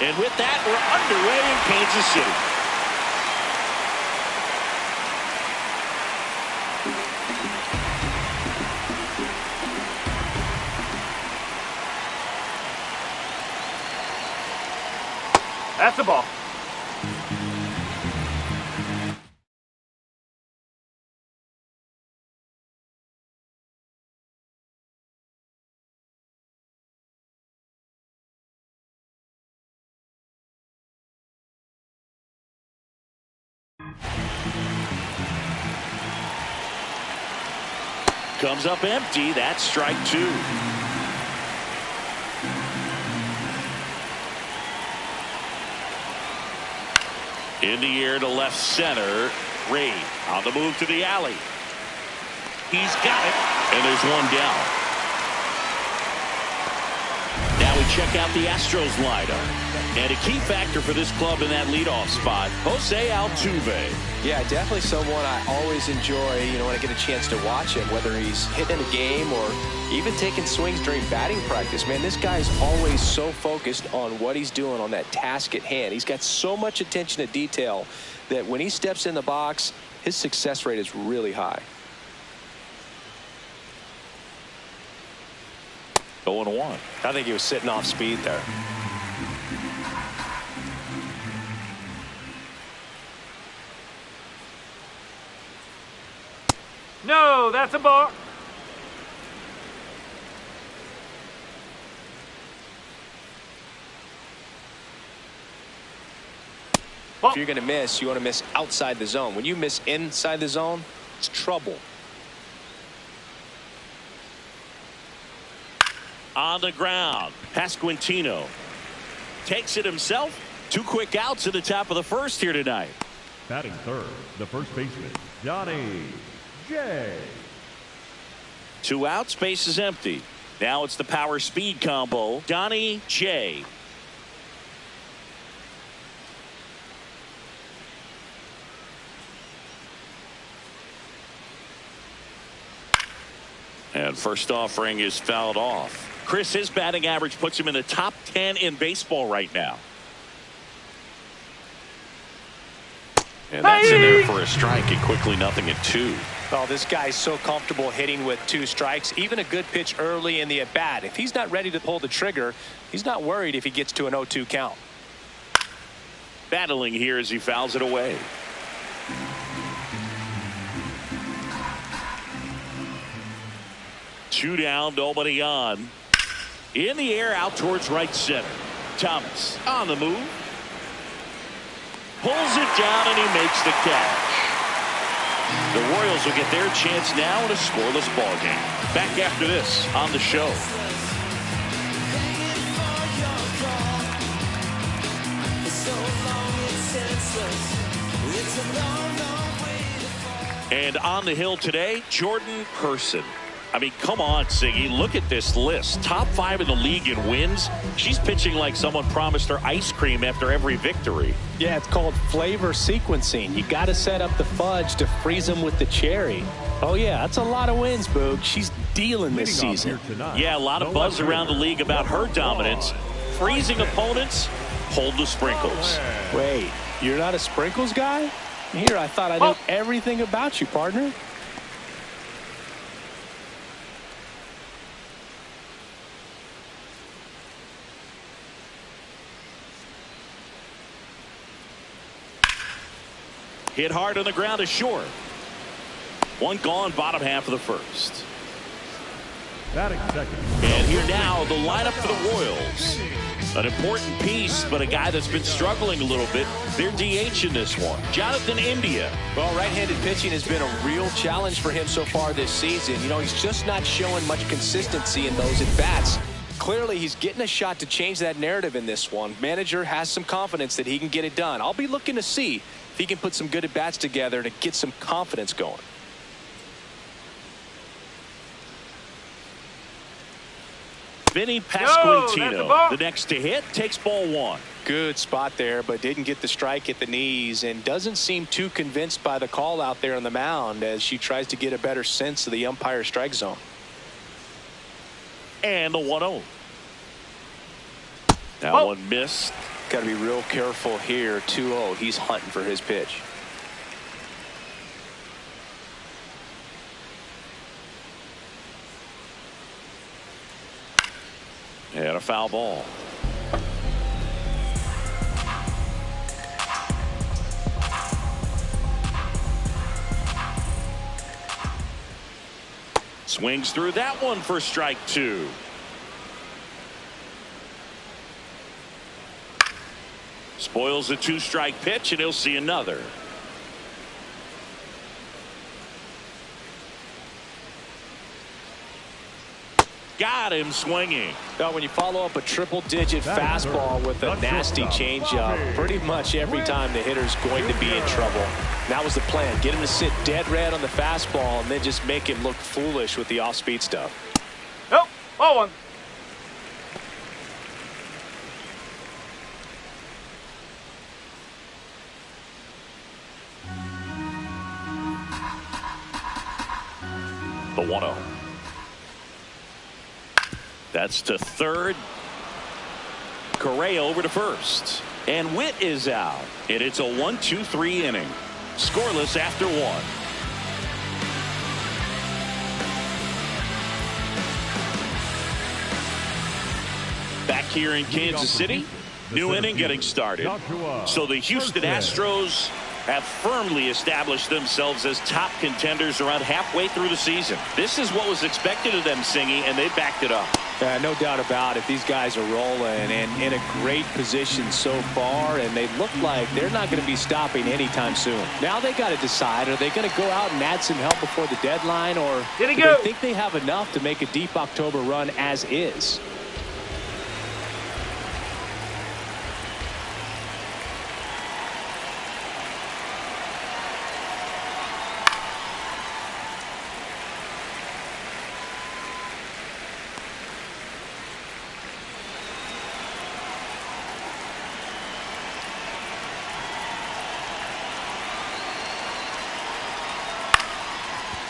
And with that, we're underway in Kansas City. That's the ball. Comes up empty. That's strike two. In the air to left center. Ray on the move to the alley. He's got it. And there's one down. Now we check out the Astros lineup. And a key factor for this club in that leadoff spot, Jose Altuve. Yeah, definitely someone I always enjoy, when I get a chance to watch him, whether he's hitting a game or even taking swings during batting practice. Man, this guy is always so focused on what he's doing on that task at hand. He's got so much attention to detail that when he steps in the box, his success rate is really high. 0-1. I think he was sitting off speed there. No, that's a ball. If you're going to miss, you want to miss outside the zone. When you miss inside the zone, it's trouble. On the ground, Pasquantino takes it himself. 2 quick outs at the top of the first here tonight. Batting third, the first baseman, Johnny J. 2 outs, base is empty. Now it's the power speed combo. Johnny J. And first offering is fouled off. Chris, his batting average puts him in the top 10 in baseball right now. And that's in there for a strike, and quickly 0-2. Oh, this guy's so comfortable hitting with 2 strikes. Even a good pitch early in the at-bat. If he's not ready to pull the trigger, he's not worried if he gets to an 0-2 count. Battling here as he fouls it away. Two down, nobody on. In the air, out towards right center. Thomas on the move. Pulls it down, and he makes the catch. The Royals will get their chance now in a scoreless ball game. Back after this on the show. And on the hill today, Jordan Person. I mean, come on, Siggy. Look at this list. Top 5 in the league in wins. She's pitching like someone promised her ice cream after every victory. Yeah, it's called flavor sequencing. You got to set up the fudge to freeze them with the cherry. Oh, yeah, that's a lot of wins, Boog. She's dealing this season. Yeah, a lot of buzz around the league about her dominance. Freezing opponents, hold the sprinkles. Wait, you're not a sprinkles guy? Here, I thought I knew everything about you, partner. Hit hard on the ground is short. One gone, bottom half of the first. Batting second. And here now, the lineup for the Royals. An important piece, but a guy that's been struggling a little bit. They're DH in this one. Jonathan India. Well, right-handed pitching has been a real challenge for him so far this season. He's just not showing much consistency in those at-bats. Clearly, he's getting a shot to change that narrative in this one. Manager has some confidence that he can get it done. I'll be looking to see if he can put some good at-bats together to get some confidence going. Vinny Pasquantino, the next to hit, takes ball 1. Good spot there, but didn't get the strike at the knees and doesn't seem too convinced by the call out there on the mound as she tries to get a better sense of the umpire strike zone. And the 1-0. That one missed. got to be real careful here. 2-0. He's hunting for his pitch. And a foul ball. Swings through that one for strike 2. Spoils a 2-strike pitch, and he'll see another. Got him swinging. Now, when you follow up a triple-digit fastball with a nasty changeup, pretty much every time the hitter's going to be in trouble. That was the plan. Get him to sit dead red on the fastball and then just make him look foolish with the off-speed stuff. Nope. Ball one. The 1-0. That's to third. Correa over to first. And Witt is out. And it's a 1-2-3 inning. Scoreless after 1. Back here in Kansas City, new inning getting started. So the Houston Astros have firmly established themselves as top contenders around halfway through the season. This is what was expected of them, Singy, and they backed it up. No doubt about it. These guys are rolling and in a great position so far, and they look like they're not going to be stopping anytime soon. Now they got to decide, are they going to go out and add some help before the deadline, or do they think they have enough to make a deep October run as is?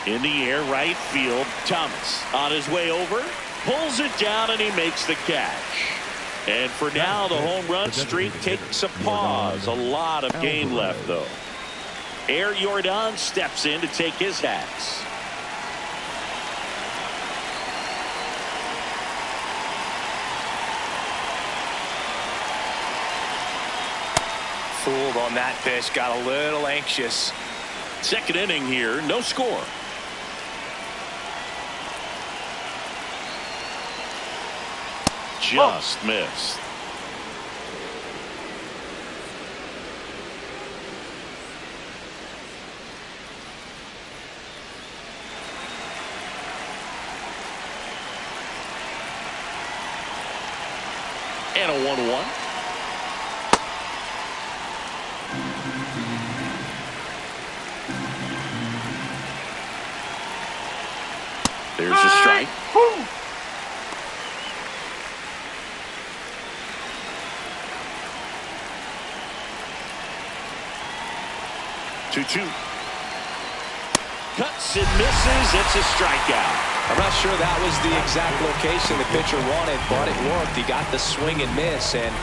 In the air, right field. Thomas on his way over, pulls it down, and he makes the catch. And for now, the home run streak takes a pause. A lot of game left, though. Air Jordan steps in to take his hats. Fooled on that pitch, got a little anxious. Second inning here, no score. Just missed. And a 1-1. There's a strike. 2-2. Cuts and misses. It's a strikeout. I'm not sure that was the exact location the pitcher wanted, but it worked. He got the swing and miss, and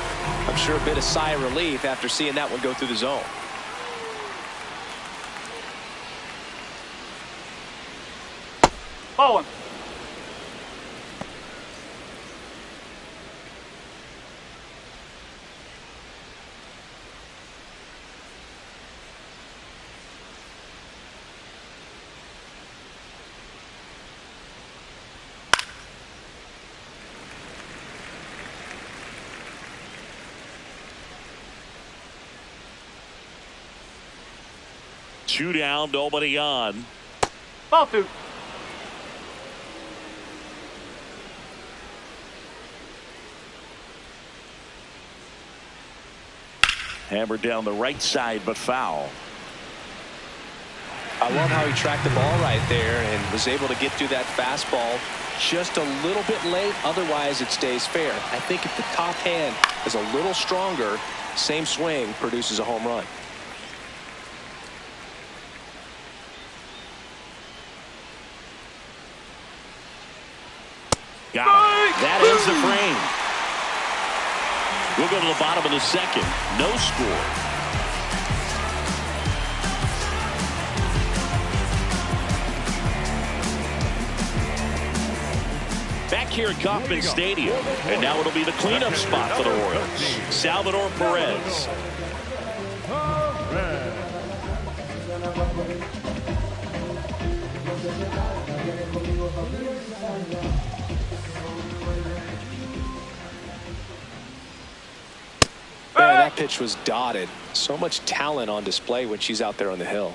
I'm sure a bit of sigh of relief after seeing that one go through the zone. Ball one. Two down, nobody on. Ball two. Hammered down the right side, but foul. I love how he tracked the ball right there and was able to get through that fastball just a little bit late. Otherwise, it stays fair. I think if the top hand is a little stronger, same swing produces a home run. Got it. That ends the frame. We'll go to the bottom of the second. No score. Back here at Kauffman Stadium. And now it'll be the cleanup spot for the Royals. Salvador Perez. Man, that pitch was dotted. So much talent on display when she's out there on the hill.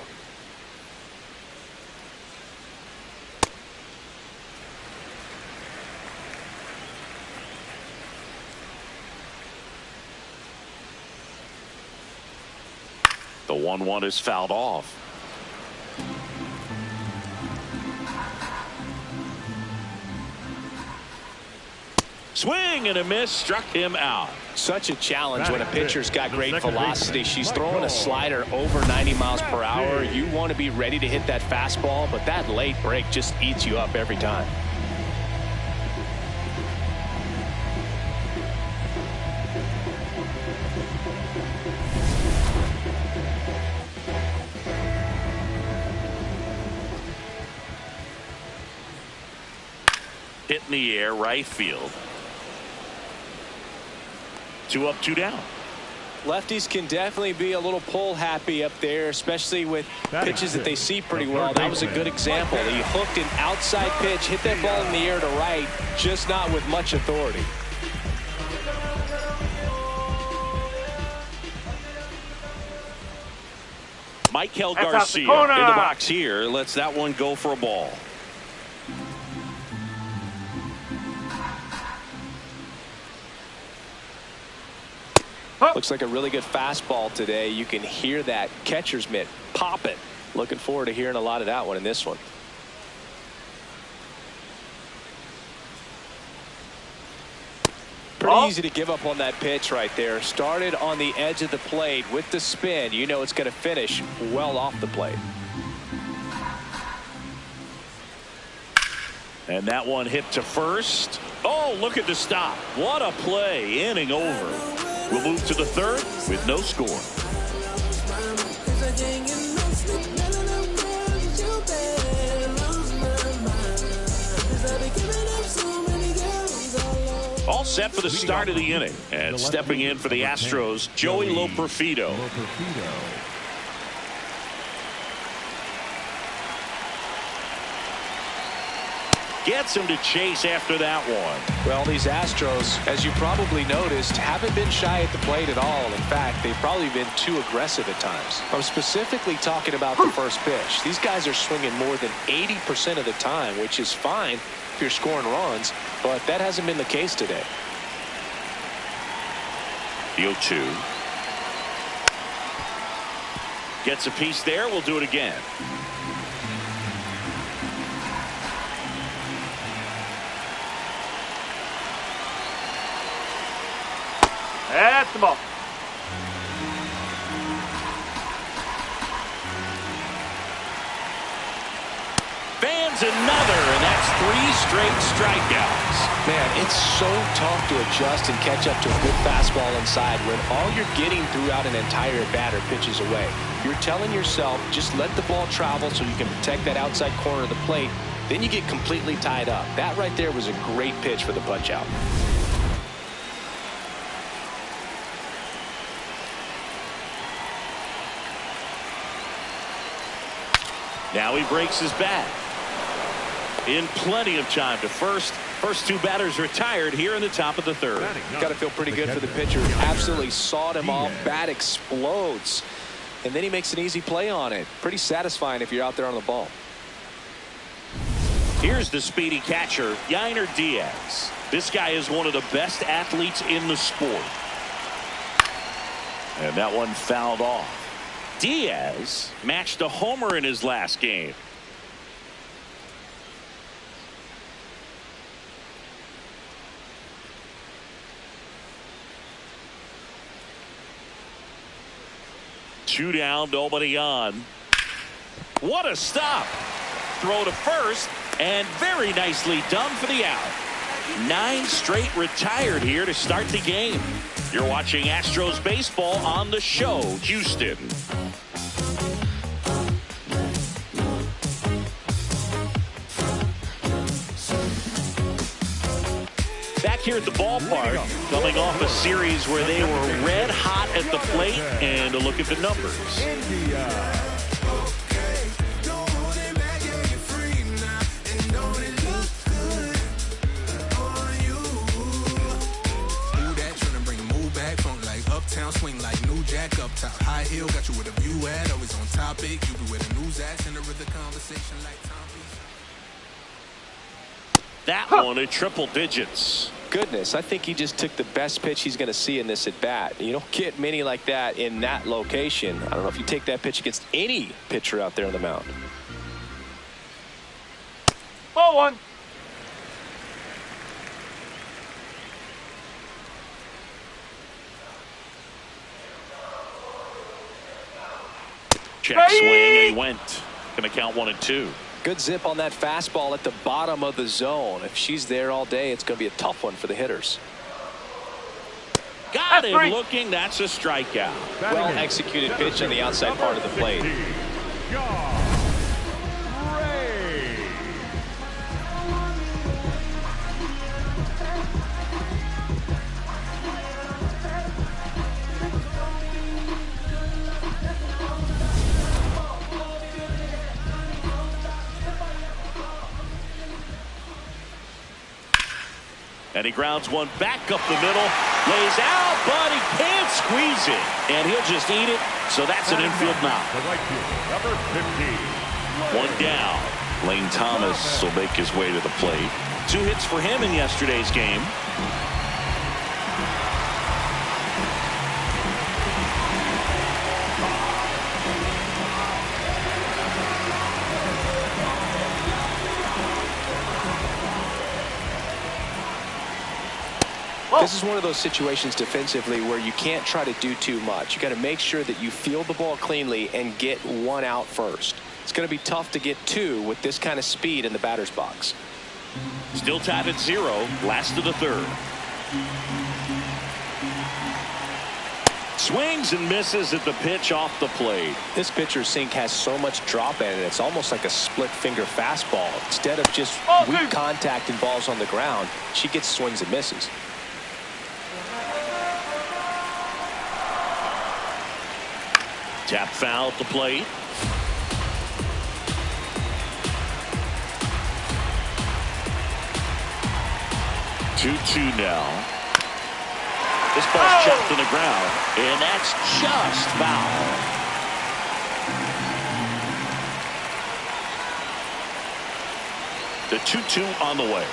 The 1-1 is fouled off. Swing and a miss, struck him out. Such a challenge when a pitcher's got great velocity. She's throwing a slider over 90 miles per hour. You want to be ready to hit that fastball, but that late break just eats you up every time. Hit in the air, right field. 2 up, 2 down. Lefties can definitely be a little pull happy up there, especially with pitches that they see pretty well. That was a good example. He hooked an outside pitch, hit that ball in the air to right, just not with much authority. Michael Garcia in the box here lets that one go for a ball. Looks like a really good fastball today. You can hear that catcher's mitt popping. Looking forward to hearing a lot of that one in this one. Pretty easy to give up on that pitch right there. Started on the edge of the plate with the spin. You know it's going to finish well off the plate. And that one hit to first. Oh, look at the stop. What a play. Inning over. We'll move to the third with no score. All set for the start of the inning. And stepping in for the Astros, Joey Loperfido. Gets him to chase after that one. Well, these Astros, as you probably noticed, haven't been shy at the plate at all. In fact, they've probably been too aggressive at times. I'm specifically talking about the first pitch. These guys are swinging more than 80% of the time, which is fine if you're scoring runs, but that hasn't been the case today. The 0-2. Gets a piece there. We'll do it again. That's the ball. Fans another, and that's 3 straight strikeouts. Man, it's so tough to adjust and catch up to a good fastball inside when all you're getting throughout an entire batter pitches away. You're telling yourself, just let the ball travel so you can protect that outside corner of the plate. Then you get completely tied up. That right there was a great pitch for the punch out. Now he breaks his bat. In plenty of time to first. First 2 batters retired here in the top of the third. Got to feel pretty good for the pitcher. Absolutely sawed him off. Bat explodes. And then he makes an easy play on it. Pretty satisfying if you're out there on the ball. Here's the speedy catcher, Yainer Diaz. This guy is one of the best athletes in the sport. And that one fouled off. Diaz matched a homer in his last game. Two down, nobody on. What a stop. Throw to first, and very nicely done for the out. 9 straight retired here to start the game. You're watching Astros baseball on The Show, Houston. Back here at the ballpark, coming off a series where they were red hot at the plate, and a look at the numbers. India. Swing like New Jack up top, high heel, got you with a view at, always on topic. You be with a news ass, center of the conversation like Tom. That one at triple digits. Goodness, I think he just took the best pitch he's going to see in this at bat. You don't get many like that in that location. I don't know if you take that pitch against any pitcher out there on the mound. Ball one. Check swing, and he went. Going to count 1 and 2. Good zip on that fastball at the bottom of the zone. If she's there all day, it's going to be a tough one for the hitters. Got him looking. That's a strikeout. Well executed pitch on the outside part of the plate. And he grounds one back up the middle, lays out, but he can't squeeze it. And he'll just eat it, so that's an infield knock. Number 15. One down. Lane Thomas will make his way to the plate. 2 hits for him in yesterday's game. This is one of those situations defensively where you can't try to do too much. You got to make sure that you field the ball cleanly and get 1 out first. It's going to be tough to get 2 with this kind of speed in the batter's box. Still tied at 0, last of the 3rd. Swings and misses at the pitch off the plate. This pitcher's sink has so much drop in it, it's almost like a split finger fastball. Instead of just weak contact and balls on the ground, she gets swings and misses. Tap foul at the plate. Two now. This ball's checked to the ground, and that's just foul. The 2-2 on the way.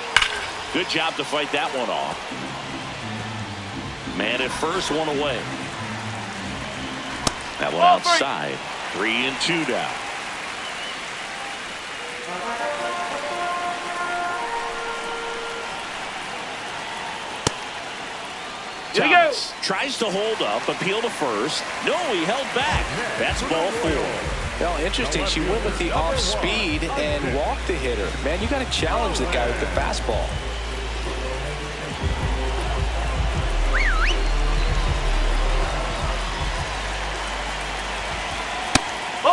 Good job to fight that one off. Man at first, 1 away. That one outside. 3 and 2 down. Thomas tries to hold up, appeal to first. No, he held back. That's ball 4. Well, interesting. She went with the off speed and walked the hitter. Man, you got to challenge the guy with the fastball.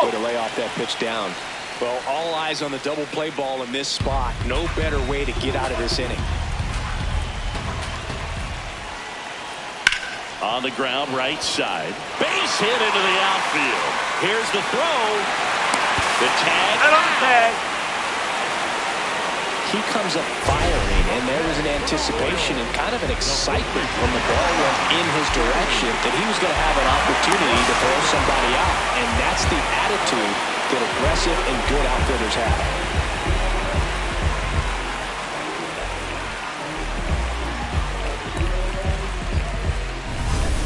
Way to lay off that pitch down. Well, all eyes on the double play ball in this spot. No better way to get out of this inning. On the ground, right side. Base hit into the outfield. Here's the throw. The tag. And on the tag. He comes up firing, and there was an anticipation and kind of an excitement when the ball went in his direction that he was going to have an opportunity to throw somebody out. And that's the attitude that aggressive and good outfielders have.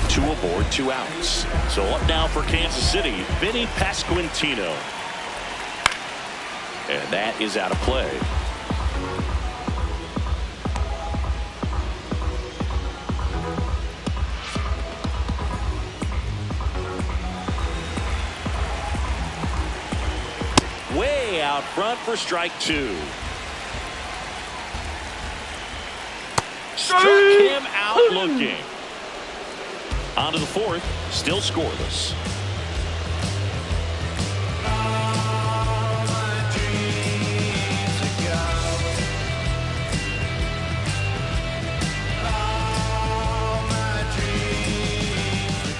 Two aboard, 2 outs. So up now for Kansas City, Vinny Pasquantino. And that is out of play. Way out front for strike 2. Struck him out looking. On to the fourth, still scoreless.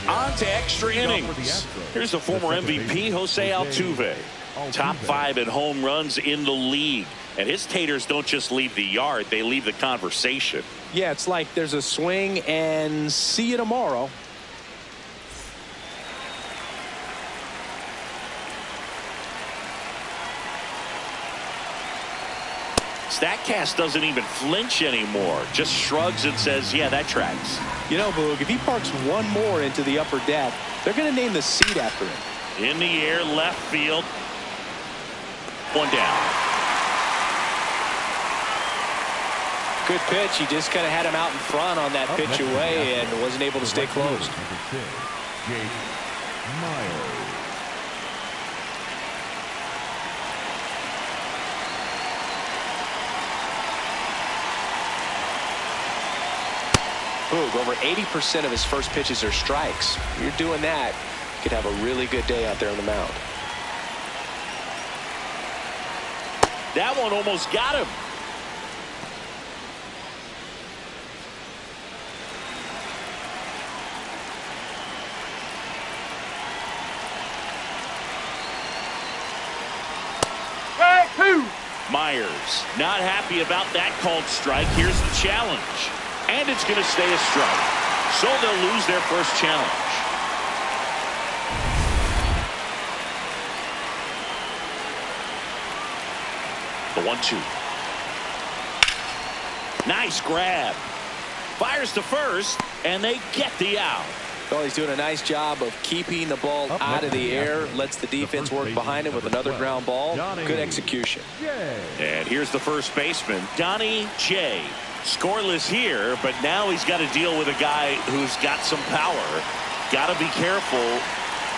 On to extra innings. Here's the former MVP, Jose Altuve. Top 5 in home runs in the league. And his taters don't just leave the yard, they leave the conversation. Yeah, it's like there's a swing and see you tomorrow. Statcast doesn't even flinch anymore, just shrugs and says, yeah, that tracks. You know, Boog, if he parks one more into the upper deck, they're going to name the seat after him. In the air, left field. One down. Good pitch. He just kind of had him out in front on that pitch away and wasn't able to stay close. Jake Miles. Boog, over 80% of his first pitches are strikes. If you're doing that, you could have a really good day out there on the mound. That one almost got him. Myers not happy about that called strike. Here's the challenge. And it's going to stay a strike. So they'll lose their first challenge. The 1-2. Nice grab. Fires to first, and they get the out. Well, he's doing a nice job of keeping the ball out of the air. Lets the defense work behind him with another ground ball. Good execution. And here's the first baseman, Donnie J. Scoreless here, but now he's got to deal with a guy who's got some power. Got to be careful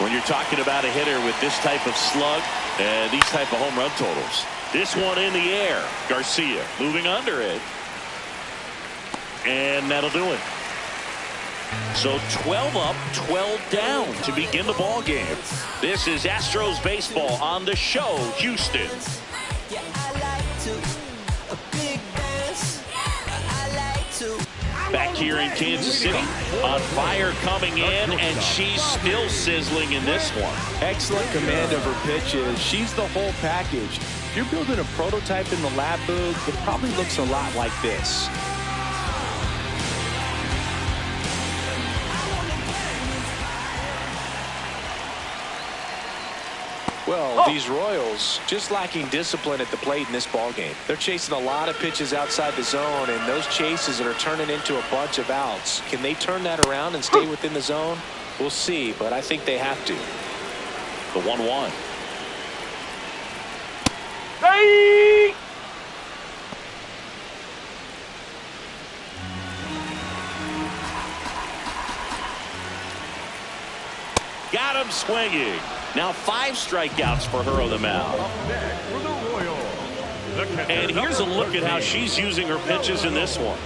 when you're talking about a hitter with this type of slug and these type of home run totals. This one in the air. Garcia moving under it. And that'll do it. So 12 up, 12 down to begin the ball game. This is Astros baseball on the show, Houston. Back here in Kansas City, on fire coming in, and she's still sizzling in this one. Excellent command of her pitches. She's the whole package. If you're building a prototype in the lab, Boog, it probably looks a lot like this. Well, these Royals just lacking discipline at the plate in this ball game. They're chasing a lot of pitches outside the zone, and those chases that are turning into a bunch of outs. Can they turn that around and stay within the zone? We'll see, but I think they have to. The 1-1. Hey! Got him swinging. Now 5 strikeouts for her on the mound. And here's a look at how she's using her pitches in this one.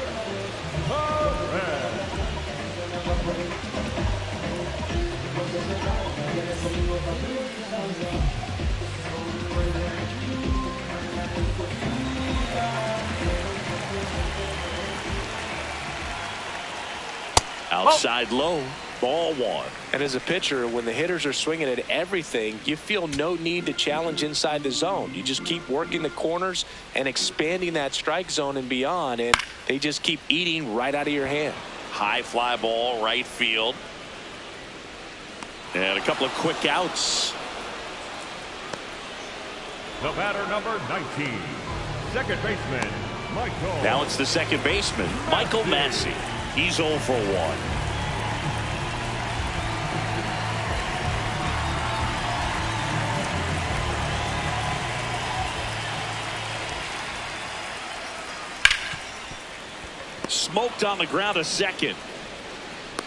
Outside low. Ball 1. And as a pitcher, when the hitters are swinging at everything, you feel no need to challenge inside the zone. You just keep working the corners and expanding that strike zone and beyond, and they just keep eating right out of your hand. High fly ball, right field. And a couple of quick outs. The batter, number 19, second baseman, Michael. Now it's the second baseman, Michael Massey. He's 0 for 1. Smoked on the ground a second.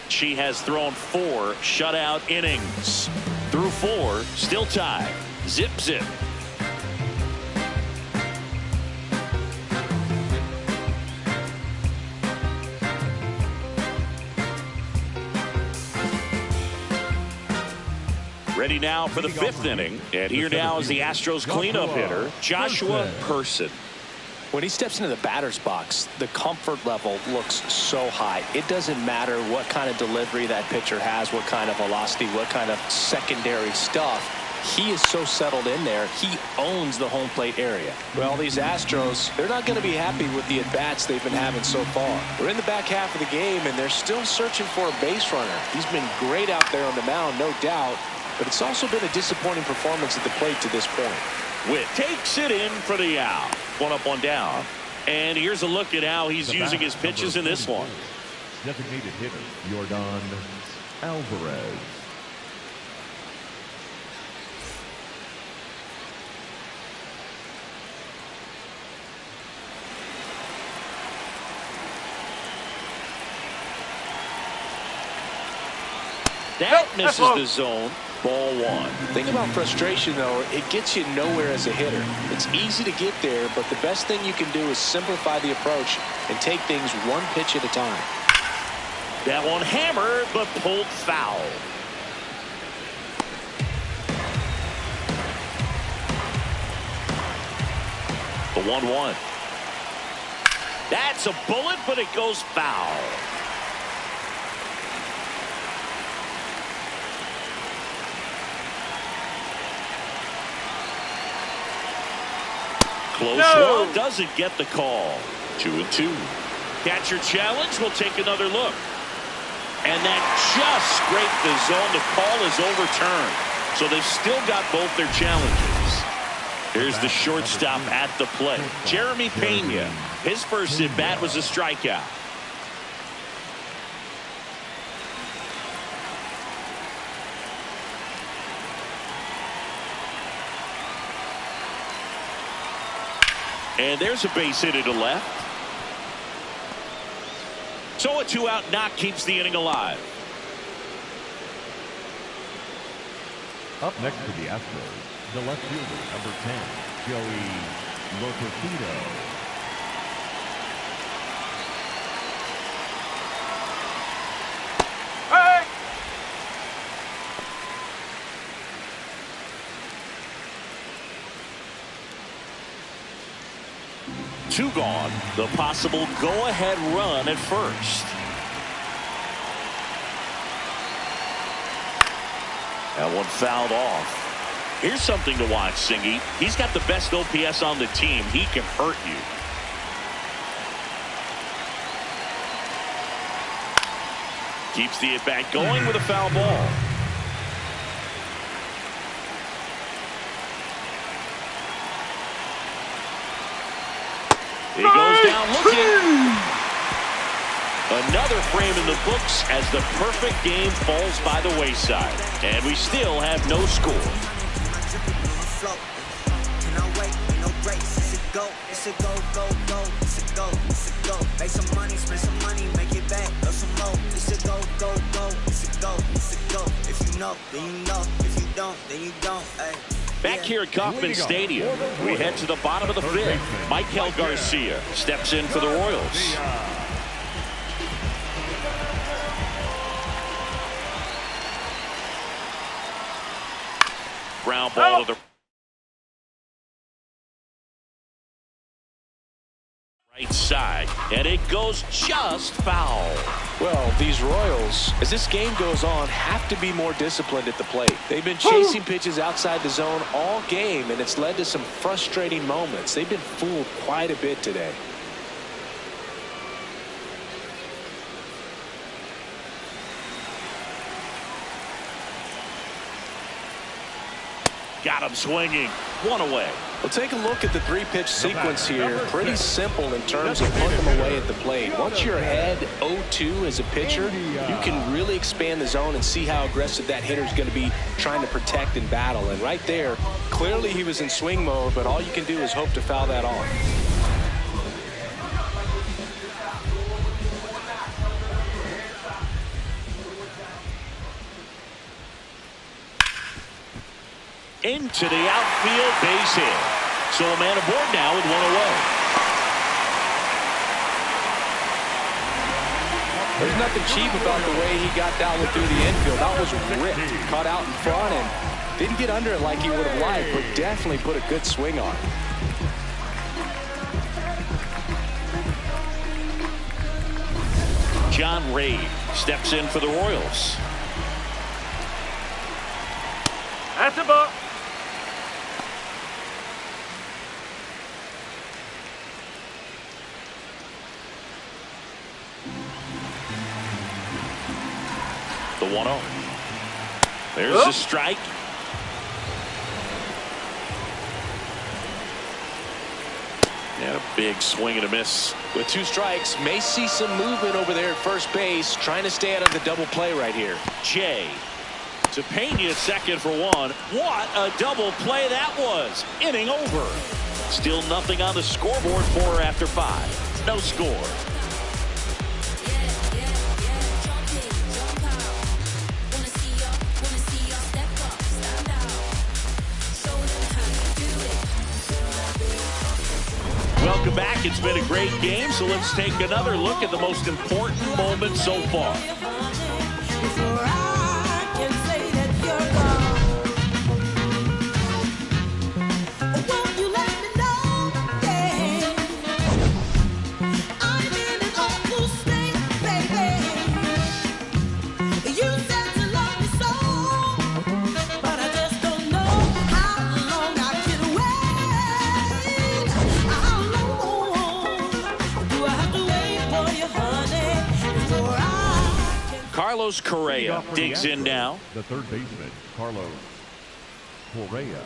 She has thrown 4 shutout innings. Through 4, still tied. Zip, zip. Ready now for the 5th inning. And here now is the Astros cleanup hitter, Joshua Person. When he steps into the batter's box, the comfort level looks so high. It doesn't matter what kind of delivery that pitcher has, what kind of velocity, what kind of secondary stuff. He is so settled in there. He owns the home plate area. Well, these Astros, they're not going to be happy with the at-bats they've been having so far. We're in the back half of the game, and they're still searching for a base runner. He's been great out there on the mound, no doubt, but it's also been a disappointing performance at the plate to this point. Witt takes it in for the out. 1 up, 1 down. And here's a look at how he's using his pitches in this one. Designated hitter, Yordan Alvarez. That misses the zone. Ball 1. Thing about frustration, though, it gets you nowhere as a hitter. It's easy to get there, but the best thing you can do is simplify the approach and take things one pitch at a time. That one hammered, but pulled foul. The 1-1. That's a bullet, but it goes foul. Close one, doesn't get the call. 2-2. Catcher challenge. We'll take another look. And that just scraped the zone. The call is overturned. So they've still got both their challenges. Here's the shortstop at the plate, Jeremy Pena. His first at bat was a strikeout. And there's a base hit to left. So a 2-out knock keeps the inning alive. Up next to the Astros, the left fielder, number 10, Joey Loperfido. Hey! Two gone. The possible go-ahead run at first. That one fouled off. Here's something to watch, Singy. He's got the best OPS on the team. He can hurt you. Keeps the at-bat going with a foul ball. He goes down looking. Another frame in the books as the perfect game falls by the wayside. And we still have no score. It's a go, go, go. It's a go, it's a go. Make some money, spend some money, make it back, go some more. It's a go, go, go. It's a go, it's a go. If you know, then you know. If you don't, then you don't. Hey. Back here at Kauffman Stadium, we head to the bottom of the 5th. Michael Garcia steps in for the Royals. Ground ball to the right side, and it goes just foul. Well, these Royals, as this game goes on, have to be more disciplined at the plate. They've been chasing pitches outside the zone all game, and it's led to some frustrating moments. They've been fooled quite a bit today. Got him swinging. One away. Well, take a look at the 3-pitch sequence here. Pretty simple in terms of putting them away at the plate. Once you're ahead 0-2 as a pitcher, you can really expand the zone and see how aggressive that hitter is going to be trying to protect and battle. And right there, clearly he was in swing mode, but all you can do is hope to foul that off. Into the outfield, base hit. So a man aboard now with one away. There's nothing cheap about the way he got that one through the infield. That was ripped, caught out in front, and didn't get under it like he would have liked, but definitely put a good swing on it. John Ray steps in for the Royals. That's a ball. The 1-0. There's the strike. And a big swing and a miss. With 2 strikes, may see some movement over there at first base, trying to stay out of the double play right here. Jay to Pena at second for 1. What a double play that was. Inning over. Still nothing on the scoreboard for her after 5. No score. Welcome back. It's been a great game, so let's take another look at the most important moments so far. Carlos Correa digs in now. The third baseman, Carlos Correa.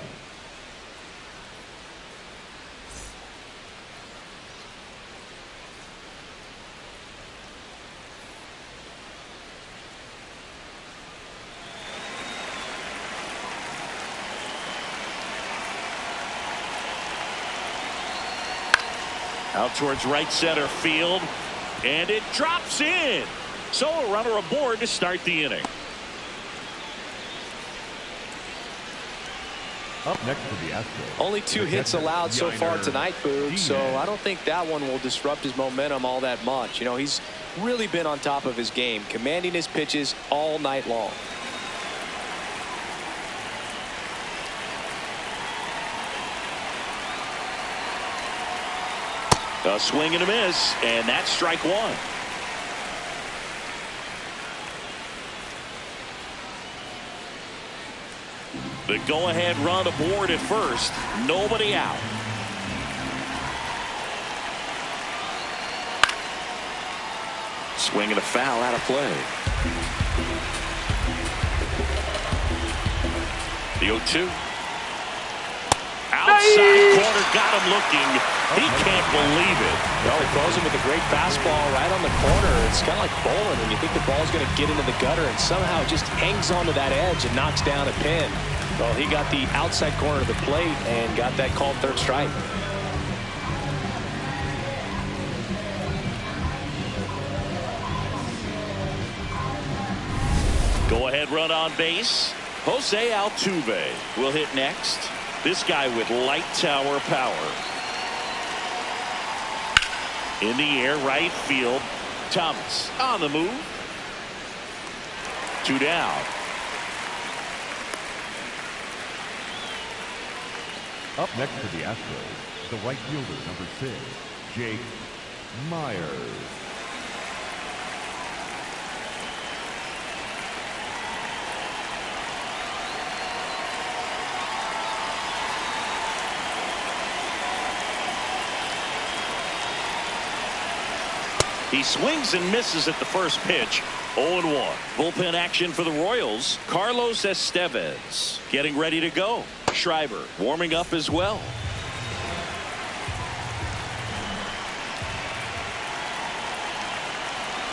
Out towards right center field, and it drops in. So a runner aboard to start the inning. Up next for the Astros. Only 2 hits allowed so far tonight, Boog, so I don't think that one will disrupt his momentum all that much. You know, he's really been on top of his game, commanding his pitches all night long. A swing and a miss, and that's strike 1. The go-ahead run aboard at first. Nobody out. Swing and a foul out of play. The 0-2. Outside corner, got him looking. He can't believe it. Well, he throws him with a great fastball right on the corner. It's kind of like bowling when you think the ball's going to get into the gutter, and somehow it just hangs onto that edge and knocks down a pin. Well, he got the outside corner of the plate and got that called third strike. Go-ahead run on base. Jose Altuve will hit next. This guy with light tower power. In the air, right field. Thomas on the move. 2 down. Up next for the Astros, the right fielder, number 6, Jake Myers. He swings and misses at the first pitch. 0-1. Bullpen action for the Royals. Carlos Estevez getting ready to go. Schreiber warming up as well.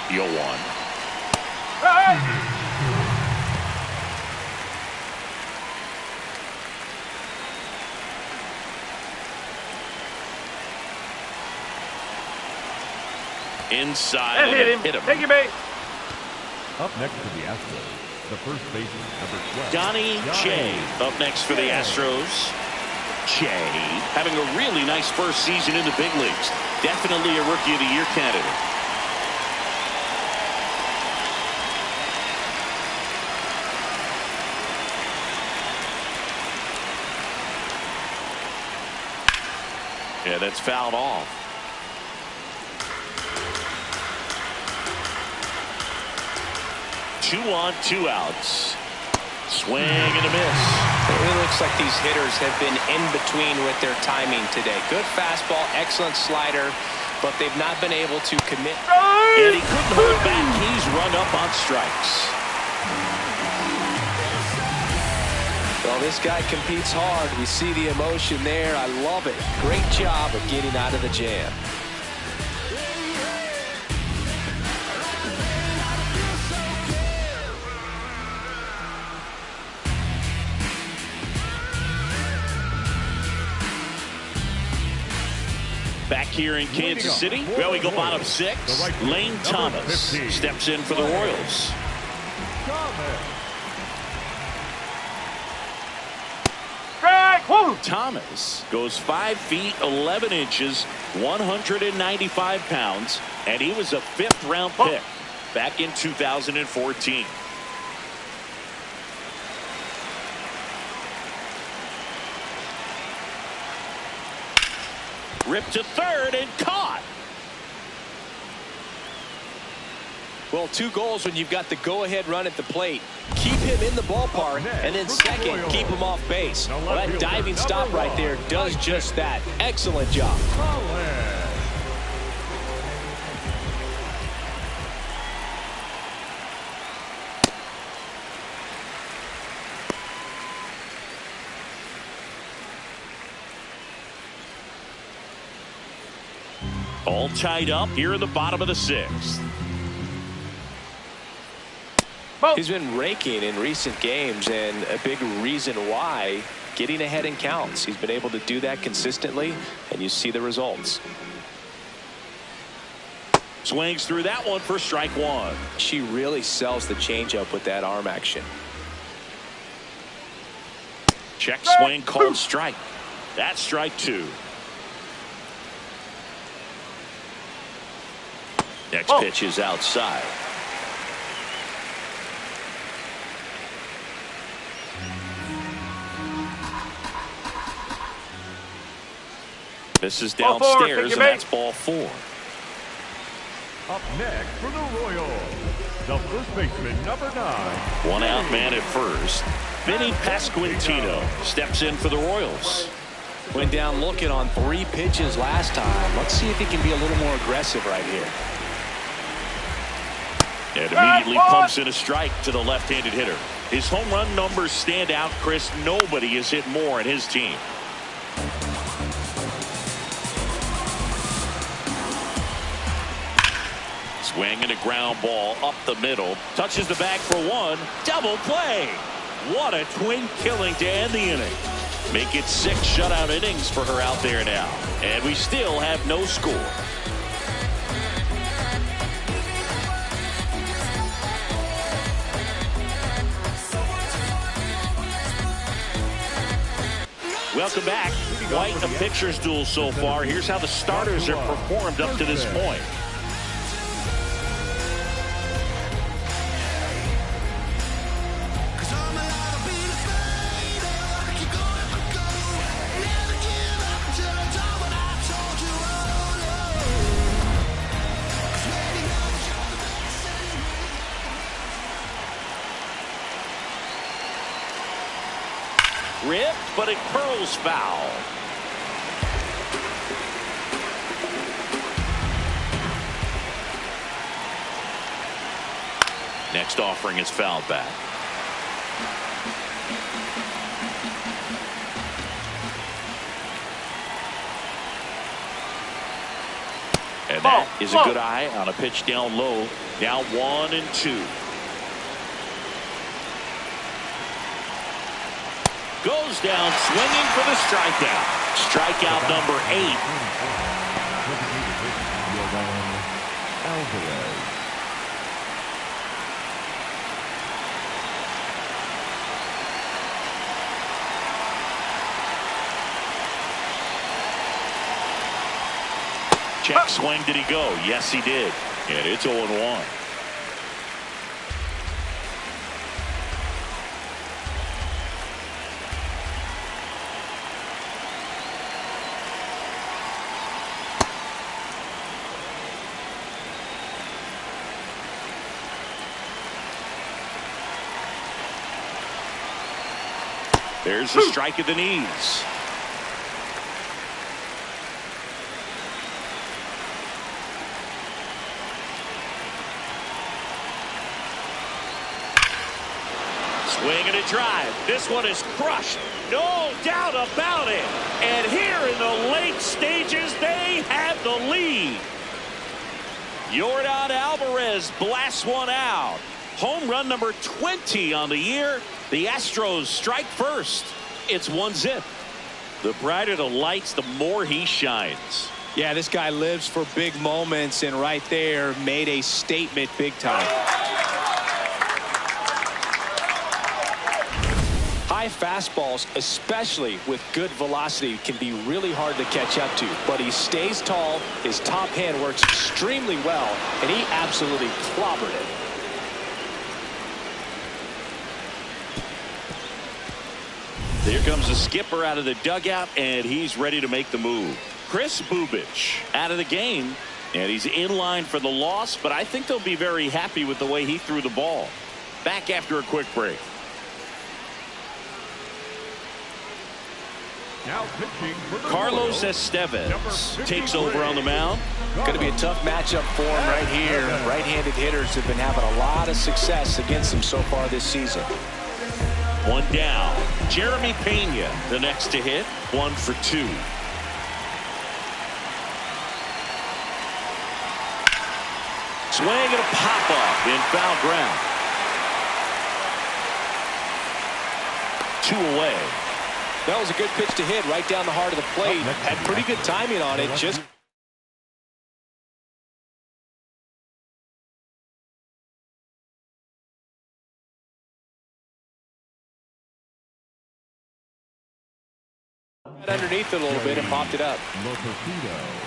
Yoan. Inside. That hit him. Take your bait. Up next for the Astros, the first baseman, number 12. Donnie Che up next for the Astros. Che having a really nice first season in the big leagues. Definitely a Rookie of the Year candidate. Yeah, that's fouled off. Two on, two outs. Swing and a miss. It really looks like these hitters have been in between with their timing today. Good fastball, excellent slider, but they've not been able to commit. And he couldn't hold back. He's run up on strikes. Well, this guy competes hard. We see the emotion there. I love it. Great job of getting out of the jam. Back here in Kansas City, well, we go bottom six. Lane Thomas steps in for the Royals. Thomas goes 5 feet 11 inches, 195 pounds, and he was a 5th-round pick back in 2014. Ripped to third and caught. Well, 2 goals when you've got the go-ahead run at the plate. Keep him in the ballpark, and then second, keep him off base. Well, that diving stop right there does just that. Excellent job. All tied up here in the bottom of the 6th. He's been raking in recent games, and a big reason why, getting ahead in counts. He's been able to do that consistently, and you see the results. Swings through that one for strike 1. She really sells the changeup with that arm action. Check swing called strike. That's strike 2. Next pitch is outside. This is downstairs, and that's ball 4. Up next for the Royals, the first baseman, number 9. One out man at first. Vinny Pasquantino steps in for the Royals. Went down looking on 3 pitches last time. Let's see if he can be a little more aggressive right here. And immediately pumps in a strike to the left-handed hitter. His home run numbers stand out, Chris. Nobody has hit more in his team. Swing and a ground ball up the middle. Touches the bag for 1. Double play. What a twin killing to end the inning. Make it 6 shutout innings for her out there now. And we still have no score. Welcome back. Quite a pitcher's duel so far. Here's how the starters have performed up to this point. Ripped, but it curls foul. Next offering is fouled back. And that is a good eye on a pitch down low. Now 1-2. Goes down swinging for the strikeout. Strikeout number 8. Check swing, did he go? Yes, he did. And it's 0-1. There's the strike at the knees. Swing and a drive. This one is crushed. No doubt about it. And here in the late stages, they have the lead. Yordan Alvarez blasts one out. Home run number 20 on the year. The Astros strike first. It's 1-0. The brighter the lights, the more he shines. Yeah, this guy lives for big moments, and right there made a statement big time. High fastballs, especially with good velocity, can be really hard to catch up to, but he stays tall. His top hand works extremely well, and he absolutely clobbered it. Here comes the skipper out of the dugout, and he's ready to make the move. Kris Bubic out of the game, and he's in line for the loss, but I think they'll be very happy with the way he threw the ball. Back after a quick break. Now pitching for the Carlos Royals, Estevez takes over on the mound. Going to be a tough matchup for him right here. Right-handed hitters have been having a lot of success against him so far this season. One down. Jeremy Pena, the next to hit. 1 for 2. Swing and a pop-up in foul ground. 2 away. That was a good pitch to hit right down the heart of the plate. Had pretty good timing on it. Just underneath it a little bit and popped it up. Lotorfido.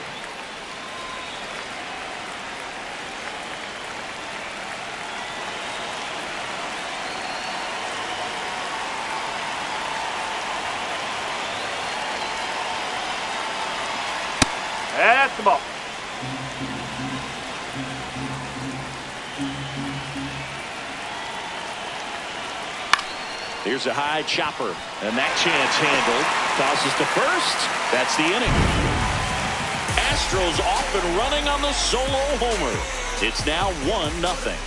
That's the ball. Here's a high chopper, and that chance handled. Tosses to first. That's the inning. Astros off and running on the solo homer. It's now 1-0.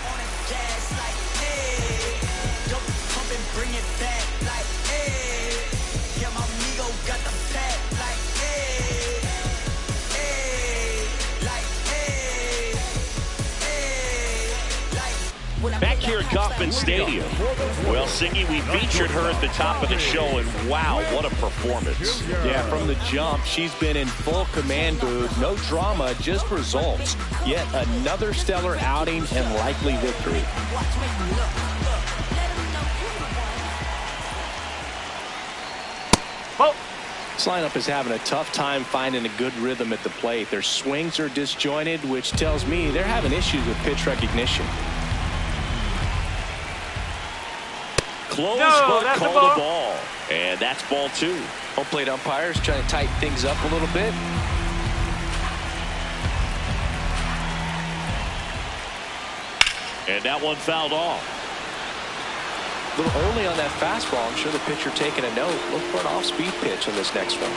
Back here at Kauffman Stadium. Well, Siggy, we featured her at the top of the show, and wow, what a performance. Yeah, from the jump, she's been in full command mode. No drama, just results. Yet another stellar outing and likely victory. Ball. This lineup is having a tough time finding a good rhythm at the plate. Their swings are disjointed, which tells me they're having issues with pitch recognition. Close, No, but that's called a a ball. And that's ball 2. Home plate umpires trying to tighten things up a little bit. And that one fouled off. A little early on that fastball. I'm sure the pitcher taking a note. Look for an off-speed pitch on this next one.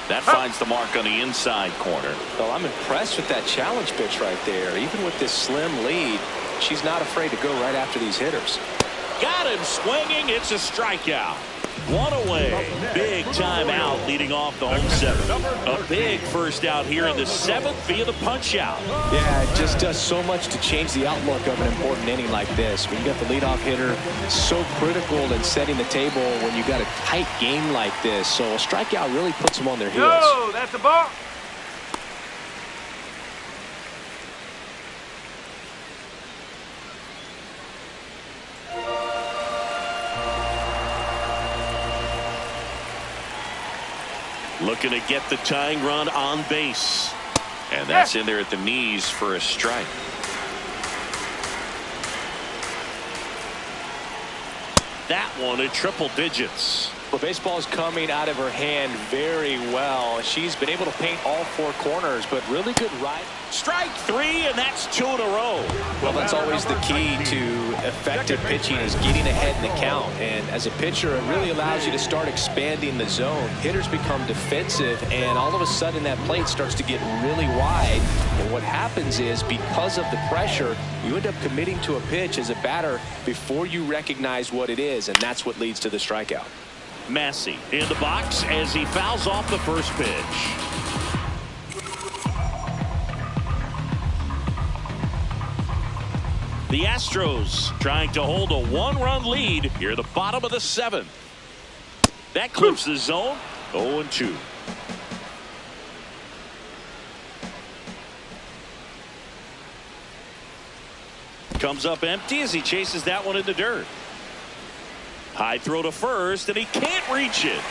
That finds the mark on the inside corner. Well, I'm impressed with that challenge pitch right there. Even with this slim lead, she's not afraid to go right after these hitters. Got him swinging. It's a strikeout. 1 away. Big time out leading off the home 7th. A big first out here in the 7th via the punch out. Yeah, it just does so much to change the outlook of an important inning like this. When you got the leadoff hitter, so critical in setting the table when you got a tight game like this. So a strikeout really puts them on their heels. No, that's the ball. Looking to get the tying run on base. And that's in there at the knees for a strike. That one in triple digits. Well, baseball is coming out of her hand very well. She's been able to paint all four corners, but really good ride. Strike three, and that's 2 in a row. Well, that's always the key to effective pitching, is getting ahead in the count. And as a pitcher, it really allows you to start expanding the zone. Hitters become defensive, and all of a sudden that plate starts to get really wide. And what happens is, because of the pressure, you end up committing to a pitch as a batter before you recognize what it is, and that's what leads to the strikeout. Massey in the box as he fouls off the first pitch. The Astros trying to hold a 1-run lead here at the bottom of the 7th. That clips the zone. 0-2. Comes up empty as he chases that one in the dirt. High throw to first, and he can't reach it.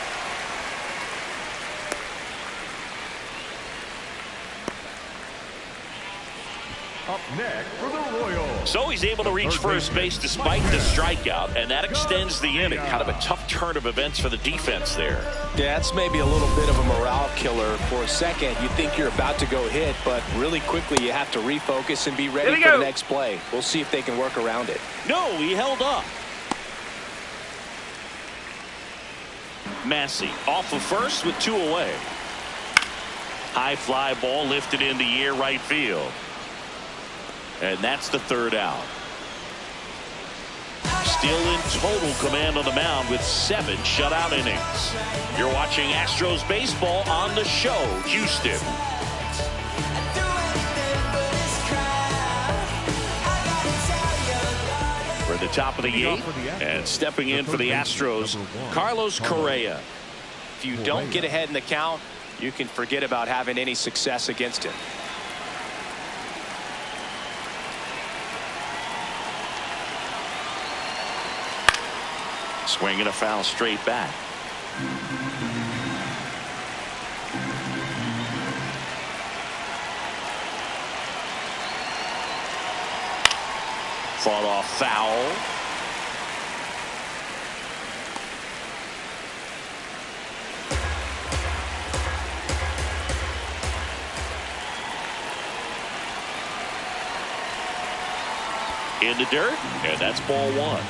Up next for the Royals. So he's able to reach first base despite the strikeout, and that extends the inning. Kind of a tough turn of events for the defense there. Yeah, that's maybe a little bit of a morale killer. For a second, you think you're about to go hit, but really quickly you have to refocus and be ready for the next play. We'll see if they can work around it. No, he held up. Massey off of first with 2 away. High fly ball lifted in the air right field. And that's the 3rd out. Still in total command on the mound with 7 shutout innings. You're watching Astros baseball on the show, Houston. We're at the top of the 8th, and stepping in for the Astros, Carlos Correa. If you don't get ahead in the count, you can forget about having any success against him. Swinging a foul straight back. Fought off foul. In the dirt, and that's ball 1.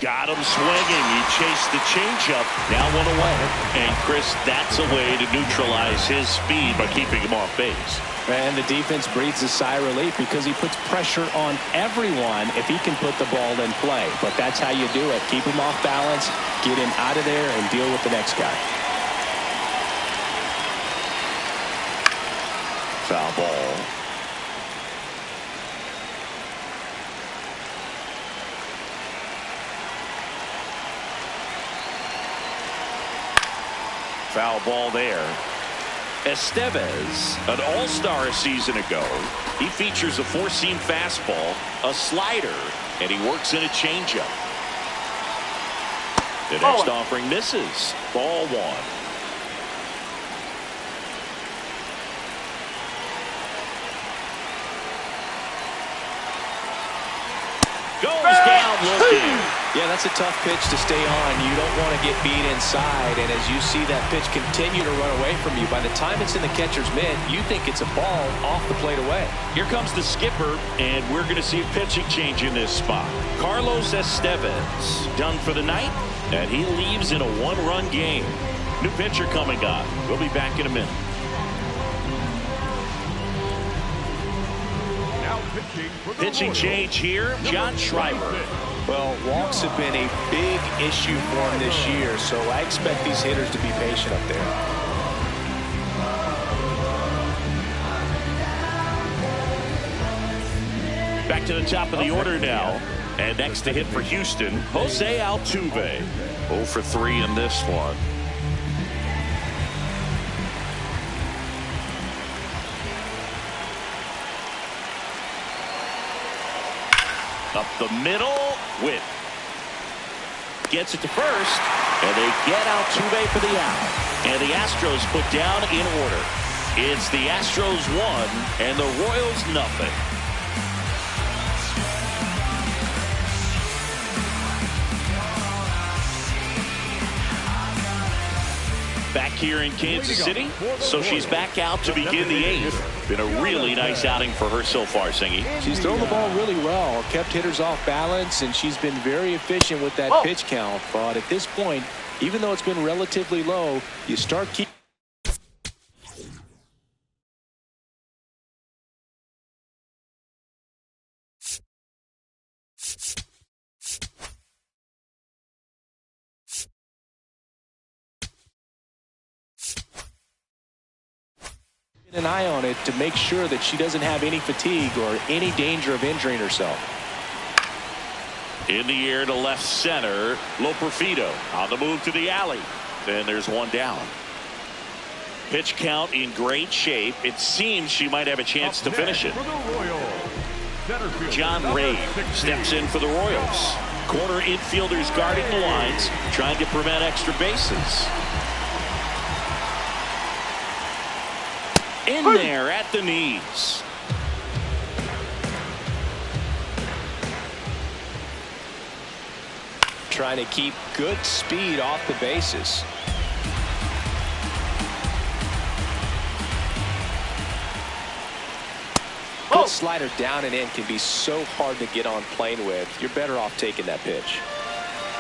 Got him swinging. He chased the changeup. Now 1 away. And Chris, that's a way to neutralize his speed by keeping him off base. And the defense breathes a sigh of relief because he puts pressure on everyone if he can put the ball in play. But that's how you do it. Keep him off balance, get him out of there, and deal with the next guy. Foul ball. Foul ball there. Estevez, an all-star a season ago. He features a 4-seam fastball, a slider, and he works in a changeup. The next offering misses. Ball 1. Goes down looking. Yeah, that's a tough pitch to stay on. You don't want to get beat inside, and as you see that pitch continue to run away from you, by the time it's in the catcher's mitt, you think it's a ball off the plate away. Here comes the skipper, and we're going to see a pitching change in this spot. Carlos Estevez done for the night, and he leaves in a 1-run game. New pitcher coming up. We'll be back in a minute. Pitching change here, John Schreiber. Well, walks have been a big issue for him this year, so I expect these hitters to be patient up there. Back to the top of the order now. And next to hit for Houston, Jose Altuve. 0 for 3 in this one. Up the middle, Witt gets it to first, and they get Altuve for the out. And the Astros put down in order. It's the Astros 1 and the Royals nothing. back here in Kansas City. So she's back out to begin the 8th. Been a really nice outing for her so far, Singy. She's thrown the ball really well, kept hitters off balance, and she's been very efficient with that pitch count. But at this point, even though it's been relatively low, you start keeping an eye on it to make sure that she doesn't have any fatigue or any danger of injuring herself. In the air to left center, Loperfido on the move to the alley. Then there's one down. Pitch count in great shape. It seems she might have a chance to finish it. John Ray steps in for the Royals. Corner infielders guarding the lines, trying to prevent extra bases. In there at the knees. Trying to keep good speed off the bases. Good slider down and in can be so hard to get on plane with. You're better off taking that pitch.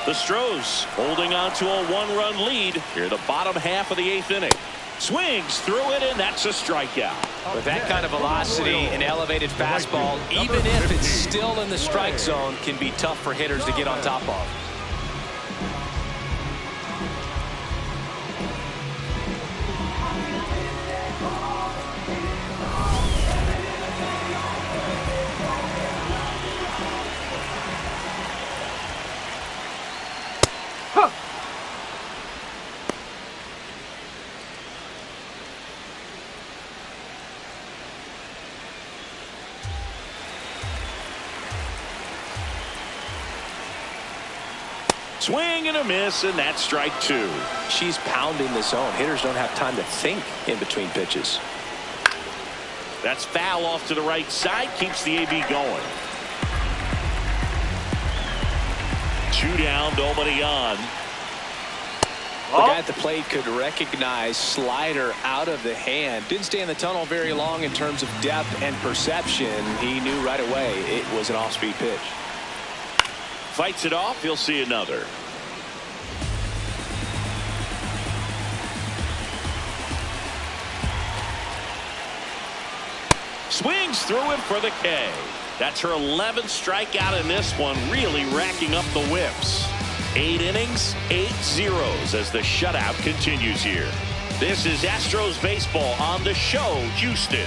The Stros holding on to a 1-run lead here in the bottom half of the 8th inning. Swings through it, and that's a strikeout. With that kind of velocity and elevated fastball, even if it's still in the strike zone, can be tough for hitters to get on top of. Swing and a miss, and that's strike 2. She's pounding the zone. Hitters don't have time to think in between pitches. That's foul off to the right side, keeps the AB going. 2 down, nobody on. The guy at the plate could recognize slider out of the hand. Didn't stay in the tunnel very long in terms of depth and perception. He knew right away it was an off-speed pitch. Fights it off. He'll see another. Swings through it for the K. That's her 11th strikeout in this one, really racking up the whips. 8 innings, 8 zeros as the shutout continues here. This is Astros baseball on the show, Houston.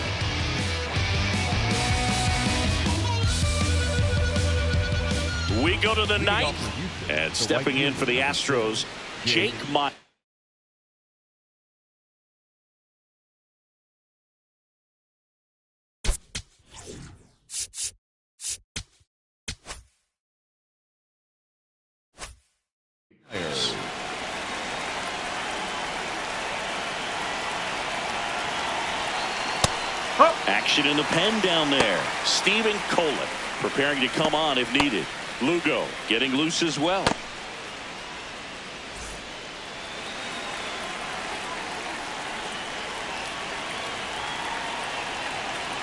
We go to the 9th, and stepping in for the Astros, Jake Mott. Action in the pen down there. Steven Colin preparing to come on if needed. Lugo getting loose as well.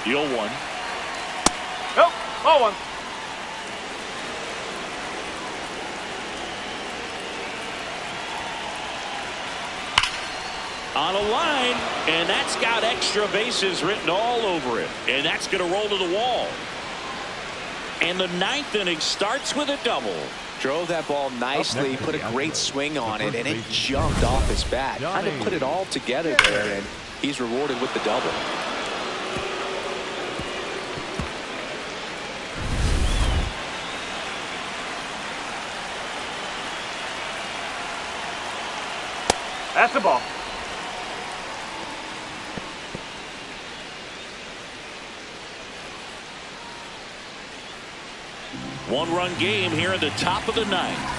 Deal 1. Nope. Ball 1. On a line, and that's got extra bases written all over it, and that's going to roll to the wall. And the 9th inning starts with a double. Drove that ball nicely, put a great swing on it, and it jumped off his bat. Kind of put it all together there, and he's rewarded with the double. That's the ball. One-run game here at the top of the 9th.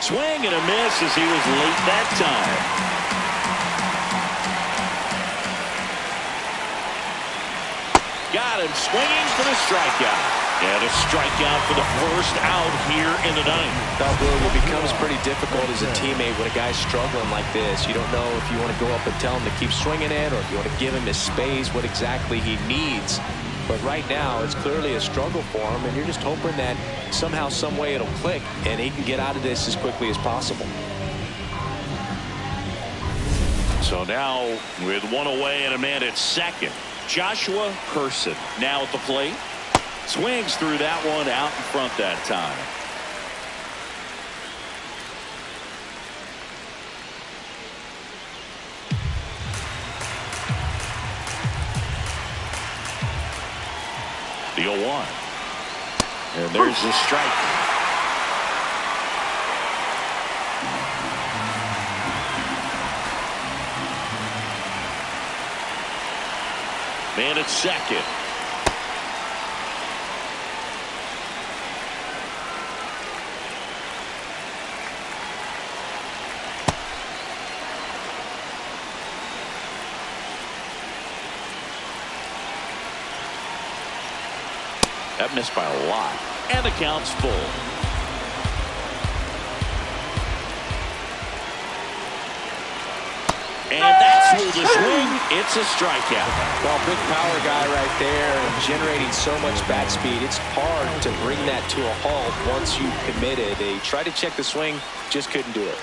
Swing and a miss as he was late that time. Got him swinging for the strikeout. And a strikeout for the first out here in the ninth. It becomes pretty difficult as a teammate when a guy's struggling like this. You don't know if you want to go up and tell him to keep swinging it, or if you want to give him his space, what exactly he needs. But right now, it's clearly a struggle for him, and you're just hoping that somehow, some way it'll click, and he can get out of this as quickly as possible. So now, with one away and a man at second, Joshua Person now at the plate. Swings through that one out in front that time. The 0-1. And there's the strike. Man at second. That missed by a lot. And the count's full. And that's through the swing. It's a strikeout. Well, big power guy right there, generating so much bat speed. It's hard to bring that to a halt once you've committed. They tried to check the swing, just couldn't do it.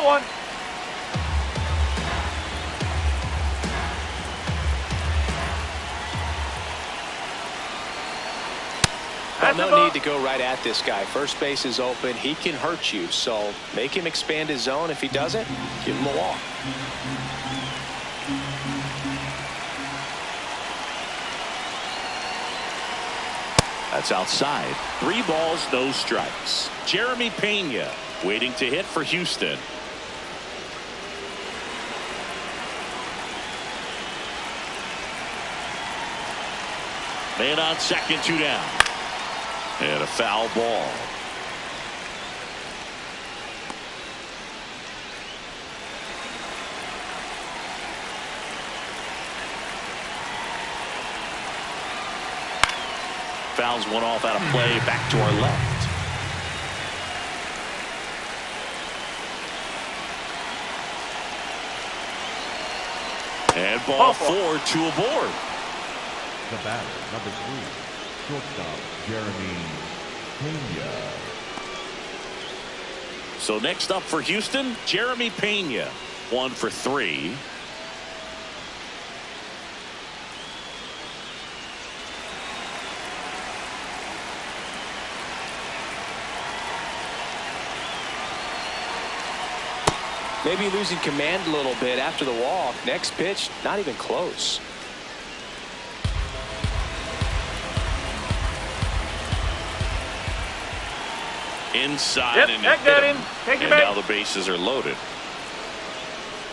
One. No need to go right at this guy. First base is open. He can hurt you, so make him expand his zone. If he doesn't, give him a walk. That's outside. 3 balls, no strikes. Jeremy Pena waiting to hit for Houston. Man on second, 2 down. And a foul ball. Fouls one off out of play, back to our left. And ball 4, 2 aboard. The batter, number 3, shortstop Jeremy Pena. So next up for Houston, Jeremy Pena, 1 for 3. Maybe losing command a little bit after the walk. Next pitch, not even close. Inside and that got him. Take and now the bases are loaded.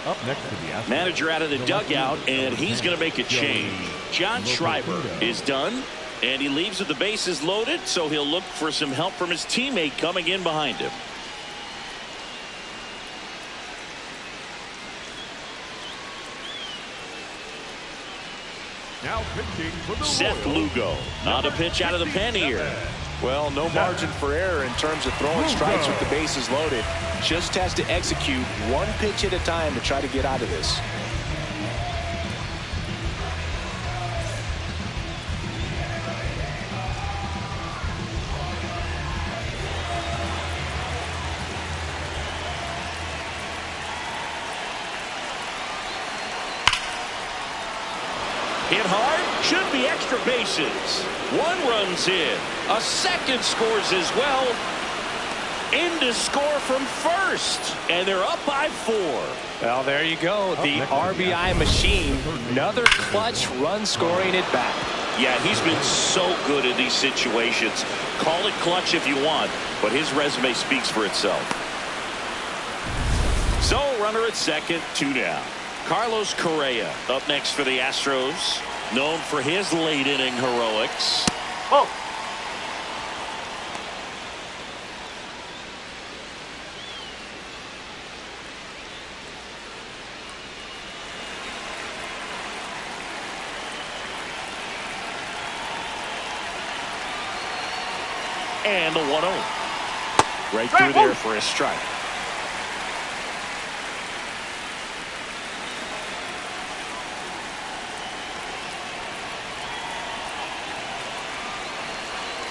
Up next to the Astros, Manager out of the dugout, and he's going to make a change. John Schreiber is done, and he leaves with the bases loaded, so he'll look for some help from his teammate coming in behind him. now pitching for the Seth Royals, Lugo on a pitch out of the pen here. Well, no margin for error in terms of throwing strikes with the bases loaded. Just has to execute one pitch at a time to try to get out of this. Hit hard, should be extra bases. 1 run's in. A second scores as well. In to score from first. And they're up by 4. Well, there you go. The RBI machine. Another clutch run scoring at bat. Yeah, he's been so good in these situations. Call it clutch if you want, but his resume speaks for itself. So, runner at second, 2 down. Carlos Correa up next for the Astros, known for his late inning heroics. Oh. And the 1-0. Right through there for a strike.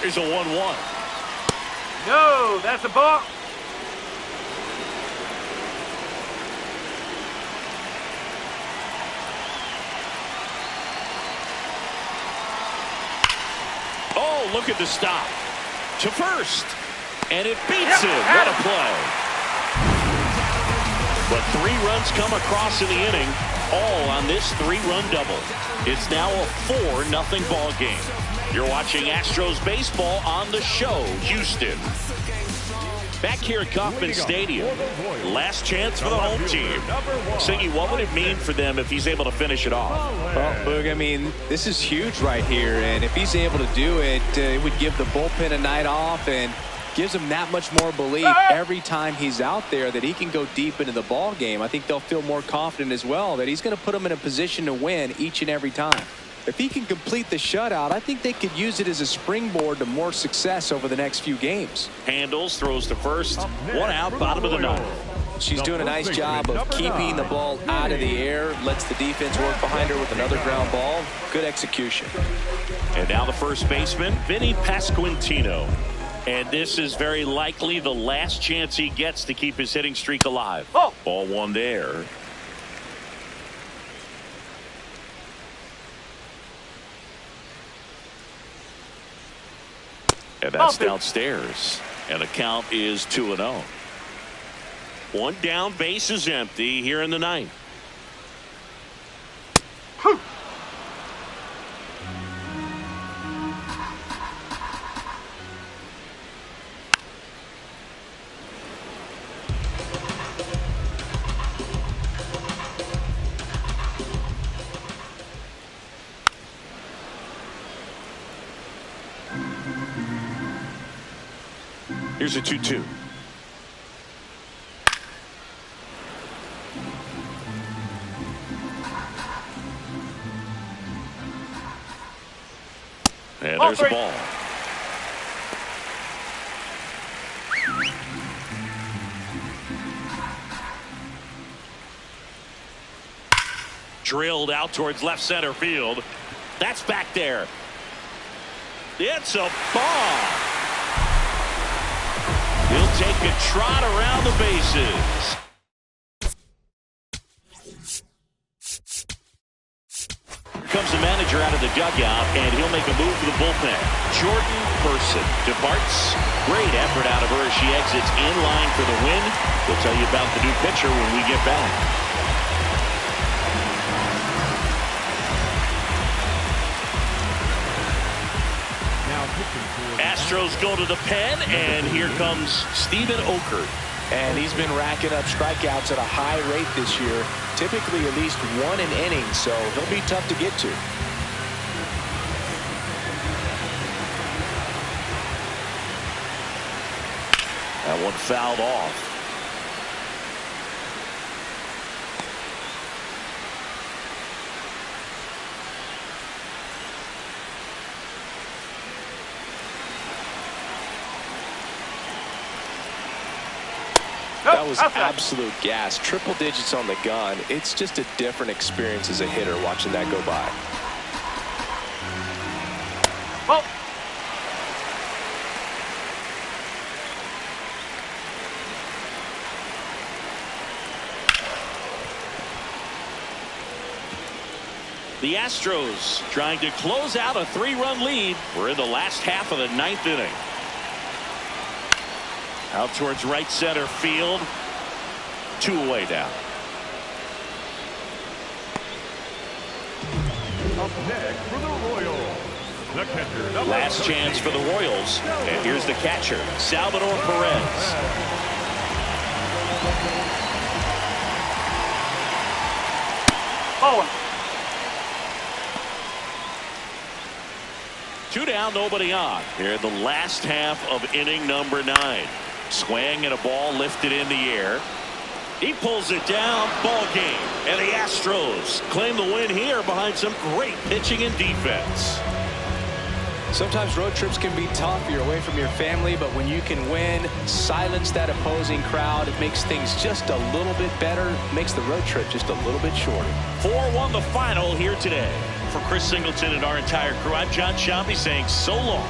Here's a 1-1. No, that's a ball. Oh, look at the stop. To first. And it beats him. What a play. But 3 runs come across in the inning, all on this 3-run double. It's now a 4-0 ball game. You're watching Astros baseball on The Show, Houston. Back here at Kauffman Stadium, last chance for the home team. Siggy, what would it mean for them if he's able to finish it off? Well, Boog, I mean, this is huge right here, and if he's able to do it, it would give the bullpen a night off and gives him that much more belief every time he's out there that he can go deep into the ball game. I think they'll feel more confident as well that he's going to put them in a position to win each and every time. If he can complete the shutout, I think they could use it as a springboard to more success over the next few games. Handles, throws to first. 1 out, bottom of the 9th. She's doing a nice job of keeping the ball out of the air, lets the defense work behind her with another ground ball. Good execution. And now the first baseman, Vinny Pasquantino. And this is very likely the last chance he gets to keep his hitting streak alive. Oh. Ball 1 there. And that's downstairs. And the count is 2-0. 1 down, base is empty here in the 9th. Here's a 2-2. And there's a ball. Drilled out towards left center field. That's back there. It's a ball. He'll take a trot around the bases. Here comes the manager out of the dugout, and he'll make a move for the bullpen. Jordan Person departs. Great effort out of her as she exits in line for the win. We'll tell you about the new pitcher when we get back. Astros go to the pen, and here comes Steven Okert. And he's been racking up strikeouts at a high rate this year, typically at least 1 an inning, so he'll be tough to get to. That one fouled off. That was absolute gas. Triple digits on the gun. It's just a different experience as a hitter watching that go by. Oh. The Astros trying to close out a 3-run lead. We're in the last half of the 9th inning. Out towards right center field. 2 away now. Up next for the Royals, the catcher. Last chance for the Royals. And here's the catcher, Salvador Perez. Ball 1. 2 down, nobody on. Here in the last half of inning number 9. Swing and a ball lifted in the air. He pulls it down. Ball game. And the Astros claim the win here behind some great pitching and defense. Sometimes road trips can be tough. You're away from your family, but when you can win, silence that opposing crowd, it makes things just a little bit better, makes the road trip just a little bit shorter. 4-1 the final here today. For Chris Singleton and our entire crew, I'm John Sciambi saying so long.